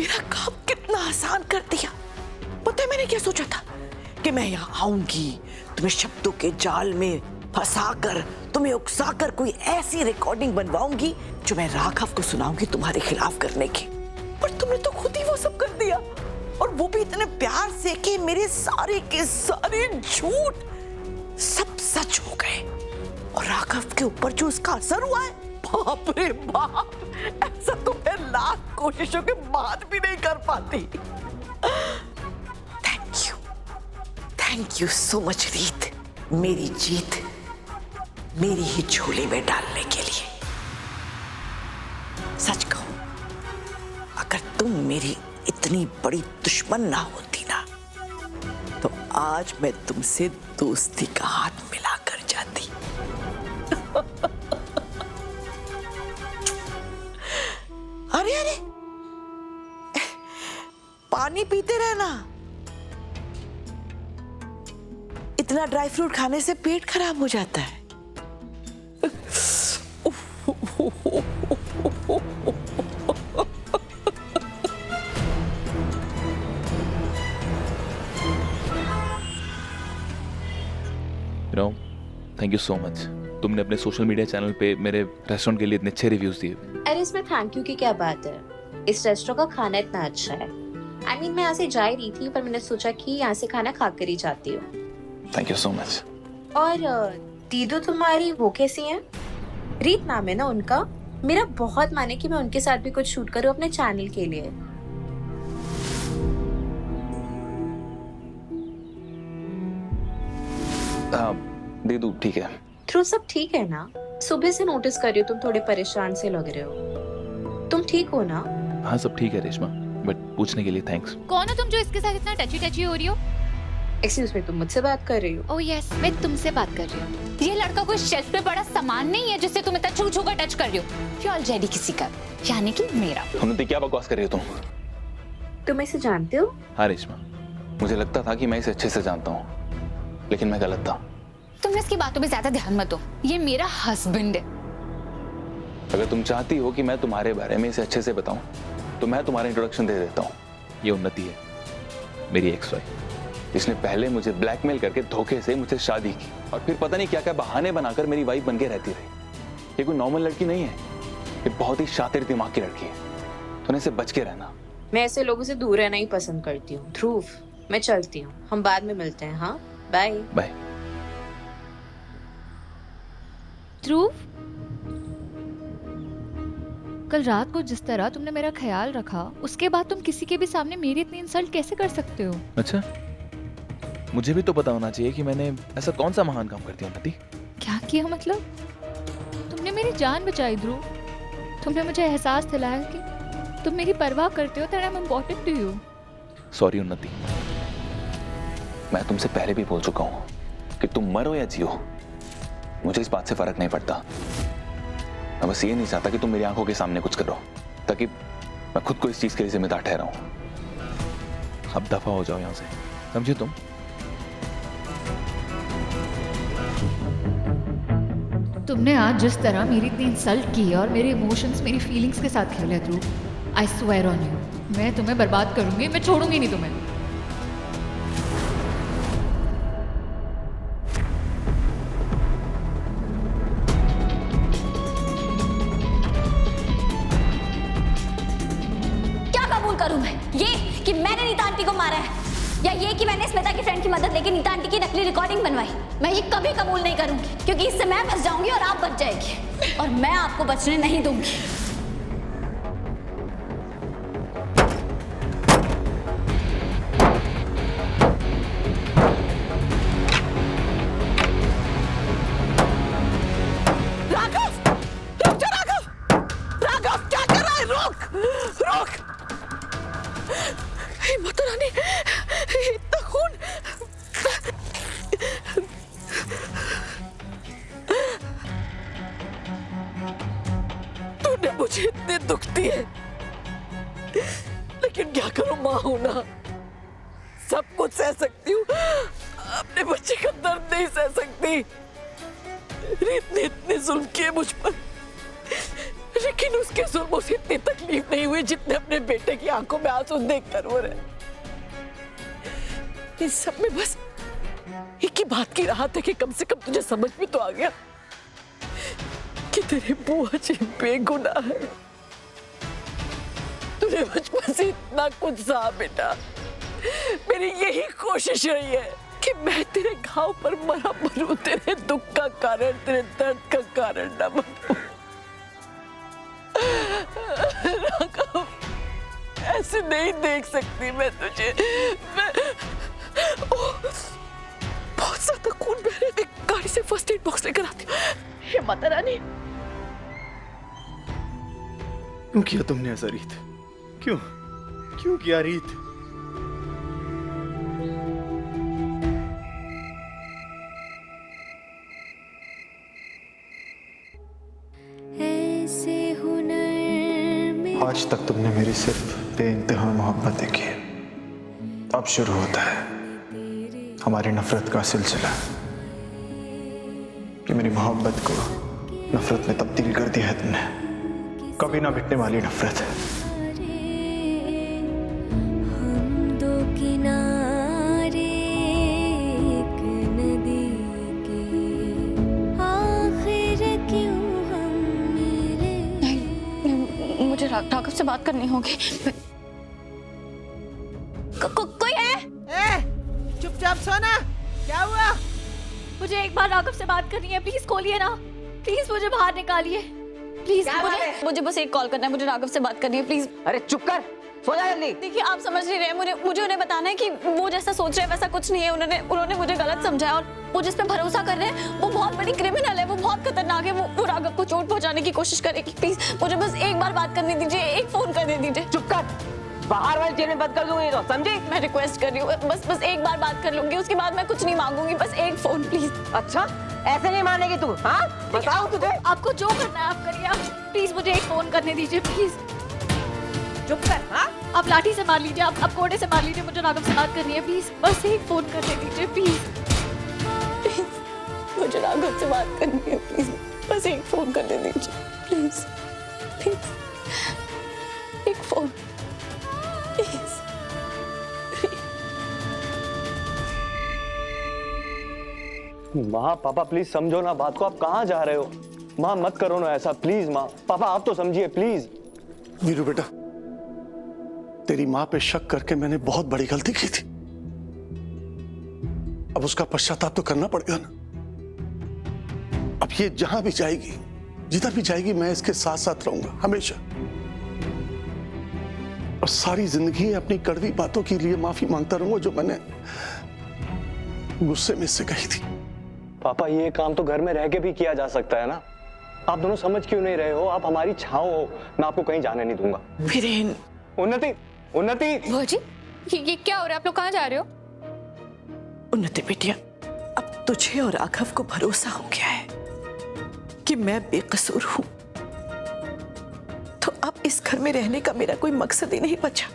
मेरा काम कितना आसान कर दिया। पता है मैंने क्या सोचा था कि मैं यहाँ आऊंगी, तुम्हें शब्दों के जाल में फंसाकर, तुम्हें उकसाकर कोई ऐसी रिकॉर्डिंग बनवाऊंगी जो मैं राघव को सुनाऊंगी तुम्हारे खिलाफ करने की। पर तुमने तो खुद ही वो सब कर दिया, और वो भी इतने प्यार से कि मेरे सारे के सारे झूठ सब सच हो गए। और राघव के ऊपर जो उसका असर हुआ है, बाप रे बाप, ऐसा तो मैं लाख कोशिशों के बाद भी नहीं कर पाती। थैंक यू सो मच रीत, मेरी जीत मेरी ही झोली में डालने के लिए। सच कहूं, अगर तुम मेरी इतनी बड़ी दुश्मन ना होती ना, तो आज मैं तुमसे दोस्ती का हाथ मिलाकर जाती। अरे अरे, पानी पीते रहना। इतना ड्राई फ्रूट खाने से पेट खराब हो जाता है। Thank you so much. तुमने अपने सोशल मीडिया चैनल पे मेरे रेस्टोरेंट के लिए इतने अच्छे रिव्यूज दिए। अरे इसमें थैंक यू की क्या बात है, इस रेस्टोरेंट का खाना इतना अच्छा है। मैं यहाँ से जा ही रही थी, पर मैंने सोचा कि यहाँ से खाना खा कर ही जाती हूँ। Thank you so much. और दीदू तुम्हारी वो कैसी हैं? रीत नाम है ना उनका। मेरा बहुत माने कि मैं उनके साथ भी कुछ शूट करूँ अपने चैनल के लिए। दीदू ठीक है। ध्रुव सब ठीक है ना? सुबह से नोटिस कर रही हो तुम थोड़े परेशान से लग रहे हो। तुम ठीक हो ना? हाँ सब ठीक है रेशमा, बट पूछने के लिए थैंक्स। कौन हो तुम जो इसके साथ इतना टची टची हो रही हो? एक्सक्यूज मी, तुम मुझसे बात कर रही हो? ओह यस, मैं तुमसे बात कर रही हूँ। ये लड़का कोई शेल्फ पे बड़ा सामान नहीं है जिससे तुम इतना छू छू कर टच कर रही हो। ये ऑलरेडी किसी का, यानी कि मेरा। उन्नति क्या बकवास कर रही हो तुम इसे जानते हो? हाँ रेशमा, मुझे लगता था कि मैं इसे अच्छे से जानता हूँ, लेकिन मैं गलत था। तुम इसकी बातों पे ज्यादा ध्यान मत दो, ये मेरा हस्बैंड है। अगर तुम चाहती हो कि मैं तुम्हारे बारे में इसे अच्छे से बताऊं, तो मैं तुम्हारा इंट्रोडक्शन दे देता हूँ। ये उन्नति है, मेरी एक्स वाइफ, जिसने पहले मुझे ब्लैकमेल करके धोखे से मुझसे शादी की, और फिर पता नहीं क्या क्या बहाने बनाकर मेरी वाइफ बनके रहती रही। ये कोई नॉर्मल लड़की नहीं है, ये बहुत ही शातिर दिमाग की लड़की है। तो इनसे बच के रहना। मैं ऐसे लोगों से दूर रहना ही पसंद करती हूँ। ध्रुव, मैं चलती हूँ, हम बाद में मिलते हैं। हाँ बाय बाय। ध्रुव, कल रात को जिस तरह तुमने मेरा ख्याल रखा, उसके बाद तुम किसी के भी सामने मेरी इतनी इंसल्ट कैसे कर सकते हो? अच्छा, मुझे भी तो पता होना चाहिए कि मैंने ऐसा कौन सा महान काम कर दिया उन्नति। क्या किया मतलब? तुमने मेरी जान बचाई ध्रुव। तुमने मुझे एहसास दिलाया कि तुम मेरी परवाह करते हो, that I am important to you. Sorry Unnati, मैं तुमसे पहले भी बोल चुका हूँ कि तुम मरो या जियो, मुझे इस बात से फर्क नहीं पड़ता। मैं बस ये नहीं चाहता कि तुम मेरी आंखों के सामने कुछ करो, ताकि मैं खुद को इस चीज के लिए जिम्मेदार ठहराऊं। अब दफा हो जाओ यहां से, समझे तुम? तुमने आज जिस तरह मेरी इतनी इंसल्ट की और मेरे इमोशंस, मेरी फीलिंग्स के साथ खेले ध्रुव, आई स्वेयर ऑन यू, मैं तुम्हें बर्बाद करूंगी, मैं छोड़ूंगी नहीं तुम्हें। करूं मैं ये कि मैंने नीता आंटी को मारा है, या ये कि मैंने स्मिता की फ्रेंड की मदद लेके नीता आंटी की नकली रिकॉर्डिंग बनवाई? मैं ये कभी कबूल नहीं करूंगी, क्योंकि इससे मैं फंस जाऊंगी और आप बच जाएगी, और मैं आपको बचने नहीं दूंगी। राघव, रुक जा राघव! राघव क्या कर रहा है? रुक, रुक! माता रानी, इतना खून! तूने मुझे इतने दुख दिए, लेकिन क्या करूं, मां हूं ना, सब कुछ सह सकती हूँ, अपने बच्चे का दर्द नहीं सह सकती। रीत ने इतने जुल्म किए मुझ पर, लेकिन उसके जुल्मों से इतनी तकलीफ नहीं हुई जितने अपने बेटे की आंखों में आंसू देखकर हो रहे। इस सब में बस एक ही बात की राहत है कि कम से कम तुझे समझ में तो आ गया कि तेरे बुआ जी बेगुनाह है। तूने बचपन से इतना कुछ सहा बेटा। मेरी यही कोशिश रही है कि मैं तेरे घाव पर मरा बनूं, तेरे दुख का कारण, तेरे दर्द का कारण न बनूं। राघव, ऐसे नहीं देख सकती मैं तुझे। बहुत ज्यादा खून बह रहा है, गाड़ी से फर्स्ट एड बॉक्स लेकर आती हूँ। हे माता रानी। क्यों किया तुमने ऐसा रीत? क्यों किया रीत? आज तक तुमने मेरी सिर्फ बेइंतहा मोहब्बत की। अब शुरू होता है हमारी नफरत का सिलसिला। कि मेरी मोहब्बत को नफरत में तब्दील कर दिया है तुमने। कभी ना मिटने वाली नफरत। हम दो किनारे एक नदी के, आखिर क्यों हम मिले? नहीं, मुझे राघव से बात करनी होगी। कोई है? चुपचाप सोना। क्या हुआ? मुझे एक बार राघव से बात करनी है, प्लीज खोलिए ना। प्लीज मुझे बाहर निकालिए प्लीज। मुझे बस एक कॉल करना है, मुझे राघव से बात करनी है प्लीज। अरे चुप कर, सो जा जल्दी। देखिए आप समझ नहीं रहे, मुझे उन्हें बताना है कि वो जैसा सोच रहे हैं वैसा कुछ नहीं है। उन्होंने मुझे गलत समझा है और वो जिस पे भरोसा कर रहे हैं वो बहुत बड़ी क्रिमिनल है, वो बहुत खतरनाक है। वो राघव को चोट पहुंचाने की कोशिश करेगी। प्लीज मुझे बस एक बार बात करने दीजिए, एक फोन करने दीजिए। चुप कर, बाहर वाली चेन बंद कर दूंगी तो समझी? मैं रिक्वेस्ट कर रही हूँ, बस एक बार बात कर लूंगी, उसके बाद मैं कुछ नहीं मांगूंगी, बस एक फोन प्लीज। अच्छा, ऐसे नहीं मानेगी तू? हाँ बताओ तुझे। आपको जो करना है आप करिए, आप प्लीज मुझे एक फोन करने दीजिए प्लीज। चुप कर। हाँ, आप लाठी से मार लीजिए, आप कोड़े से मार लीजिए, मुझे राघव से बात करनी है प्लीज। बस एक फोन करने दीजिए प्लीज। मुझे राघव से बात करनी है प्लीज, बस एक फोन करने दीजिए प्लीज प्लीज। एक फोन प्लीज। माँ पापा प्लीज समझो ना बात को। आप कहाँ जा रहे हो? माँ मत करो ना ऐसा प्लीज। माँ पापा आप तो समझिए प्लीज। वीरू बेटा, तेरी माँ पे शक करके मैंने बहुत बड़ी गलती की थी। अब उसका पश्चाताप तो करना पड़ेगा ना। अब ये जहां भी जाएगी, जिधर भी जाएगी, मैं इसके साथ साथ रहूंगा हमेशा। और सारी जिंदगी अपनी कड़वी बातों के लिए माफी मांगता रहूंगा जो मैंने गुस्से में इससे कही थी। पापा ये काम तो घर में रह के भी किया जा सकता है ना। आप दोनों समझ क्यों नहीं रहे हो? आप हमारी छांव हो, मैं आपको कहीं जाने नहीं दूंगा। वीरेन। उन्नति, उन्नति। बुआ जी, ये क्या हो रहा है? आप लोग कहाँ जा रहे हो? उन्नति बेटिया, अब तुझे और राघव को भरोसा हो गया है कि मैं बेकसूर हूं, तो अब इस घर में रहने का मेरा कोई मकसद ही नहीं बचा।